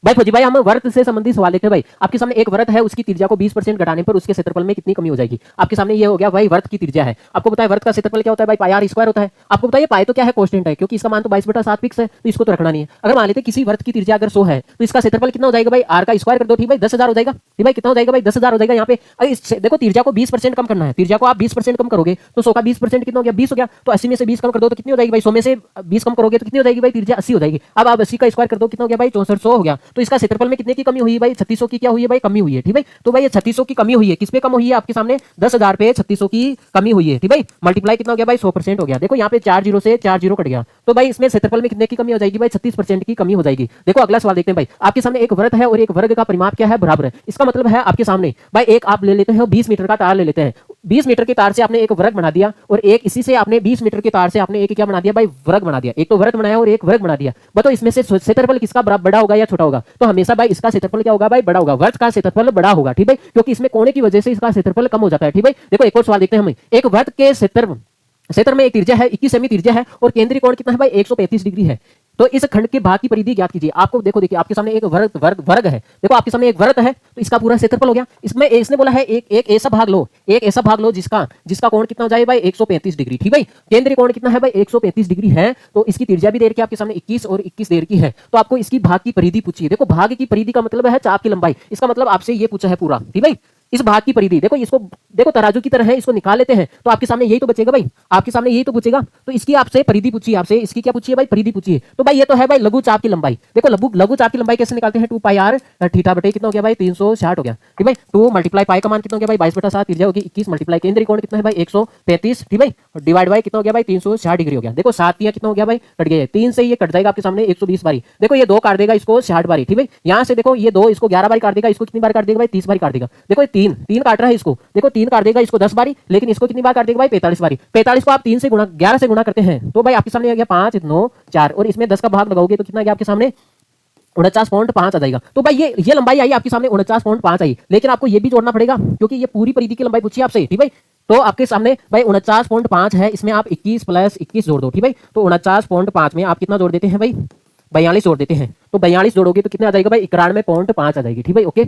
भाई फौजी भाई हम वृत्त से संबंधित सवाल देखते हैं भाई। आपके सामने एक वृत्त है, उसकी त्रिज्या को 20% घटाने पर उसके क्षेत्रफल में कितनी कमी हो जाएगी। आपके सामने ये हो गया भाई वृत्त की त्रिज्या है। आपको पता है वृत्त का क्षेत्रफल क्या होता है भाई, पाई आर स्क्वायर होता है। आपको बताइए पाई तो क्या है, कांस्टेंट है, क्योंकि इसका मान तो 22/7 फिक्स है, तो इसको तो रखना नहीं है। अगर मान लेते किसी वृत्त की त्रिज्या अगर 100 है तो इसका क्षेत्रफल कितना हो जाएगा भाई, आर का स्क्वायर कर दो, ठीक भाई 10,000 हो जाएगा। ठीक भाई कितना हो जाएगा भाई, 10,000 हो जाएगा। यहाँ पे देखो त्रिज्या को 20% कम करना है, त्रिज्या को आप 20% कम करोगे तो 100 का 20% कितना हो गया, 20 हो गया। तो 80 में से 20 कम कर दो तो कितनी हो जाएगी भाई, 100 में से 20 कम करोगे तो कितनी हो जाएगी भाई, त्रिज्या 80 हो जाएगी। अब आप 80 का स्क्वायर कर दो, कितना हो गया भाई, 6400 हो गया। तो इसका क्षेत्रफल में कितने की कमी हुई भाई, 3600 की क्या हुई है भाई, कमी हुई है। ठीक भाई तो भाई ये 3600 की कमी हुई है, किस पे कम हुई है, आपके सामने 10,000 पे 3600 की कमी हुई है। ठीक भाई मल्टीप्लाई कितना हो गया भाई, 100% हो गया। देखो यहाँ पे 4 जीरो से 4 जीरो कट गया, तो भाई इसमें क्षेत्रफल में कितने की कमी हो जाएगी भाई, 36% की कमी हो जाएगी। देखो अगला सवाल देखते हैं भाई। आपके सामने एक वृत्त है और एक वर्ग का परिमाप क्या है, बराबर है। इसका मतलब है आपके सामने भाई एक आप ले लेते हैं 20 मीटर का तार ले लेते हैं। 20 मीटर के तार से आपने एक वर्ग बना दिया और एक इसी से आपने 20 मीटर के तार से आपने एक क्या बना दिया भाई, वर्ग बना दिया। एक तो वृत्त बनाया और एक वर्ग बना दिया। बताओ इसमें से क्षेत्रफल किसका बड़ा होगा या छोटा होगा, तो हमेशा भाई इसका क्षेत्रफल क्या होगा भाई, बड़ा होगा। वृत्त का क्षेत्रफल बड़ा होगा, ठीक है, क्योंकि इसमें कोने की वजह से इसका क्षेत्रफल कम हो जाता है। ठीक है देखो एक और सवाल देखते हैं हम। एक वृत्त के क्षेत्र में एक त्रिज्या है 21 सेमी त्रिज्या है और केंद्रीय कोण कितना है भाई, 135 डिग्री है। तो इस खंड के भाग की परिधि ज्ञात कीजिए। आपको देखो देखिए आपके सामने एक वर्ग है। देखो आपके सामने एक वृत्त है तो इसका पूरा क्षेत्रफल हो गया। इसमें इसने बोला है एक ऐसा भाग लो, एक ऐसा भाग लो जिसका कोण कितना हो जाए भाई, 135 डिग्री। ठीक भाई केंद्रीय कोण कितना है भाई, 135 डिग्री है। तो इसकी त्रिज्या भी दे रखी है आपके सामने 21 और 21 दे रखी है। तो आपको इसकी भाग की परिधि पूछिए। देखो भाग की परिधि का मतलब है चाप की लंबाई, इसका मतलब आपसे ये पूछा है पूरा। ठीक भाई इस भाग की परिधि देखो, इसको देखो तराजू की तरह है, इसको निकाल लेते हैं तो आपके सामने यही तो बचेगा भाई, आपके सामने यही तो बचेगा। तो इसकी आपसे परिधि पूछिए, आपसे इसकी क्या पूछिए भाई, परिधि पूछिए। तो भाई ये तो है भाई लघु चाप की लंबाई। देखो लघु चाप की लंबाई कैसे निकालते हैं, 2 पाई आर थीटा बटे कितना हो गया भाई, 360 हो गया। ठीक भाई 2 मल्टीप्लाई पाई का मान कितना हो गया भाई, 22/7 त्रिज्या होगी 21 मल्टीप्लाई केंद्रीय कोण कितना है भाई 135। ठीक भाई डिवाइड बाय कितना हो गया भाई 360 डिग्री हो गया। देखो 7 कितना हो गया भाई, कट गया 3 से ये कट जाएगा आपके सामने 120 बारी। देखो ये 2 काट देगा इसको 60 बारी। ठीक भाई यहाँ से देखो ये 2 इसको 11 बारी काट देगा, इसको कितनी बार काट देगा भाई 30 बारी काट देगा। देखो ये 3 काट रहा है इसको, देखो 3 काट देगा इसको 10 बारी, लेकिन इसको कितनी बार काट देगा भाई 45 बारी। 45 को आप 3 से गुणा 11 से गुणा करते हैं तो भाई आपके सामने आ गया 5 9 4 और इसमें 10 का भाग लगाओगे तो कितना आ गया आपके सामने 49.5 आ जाएगा। तो भाई ये लंबाई आई आपके सामने 49.5 आई, लेकिन आपको ये भी जोड़ना पड़ेगा क्योंकि ये पूरी परिधि की लंबाई पूछी आपसे। ठीक भाई तो आपके सामने भाई 49.5 है, इसमें आप 21 + 21 जोड़ दो। ठीक भाई तो 49.5 में आप कितना जोड़ देते हैं भाई, 42 जोड़ देते हैं। तो 42 जोड़ोगे तो कितना आ जाएगा भाई 91.5 आ जाएगी। ठीक भाई ओके।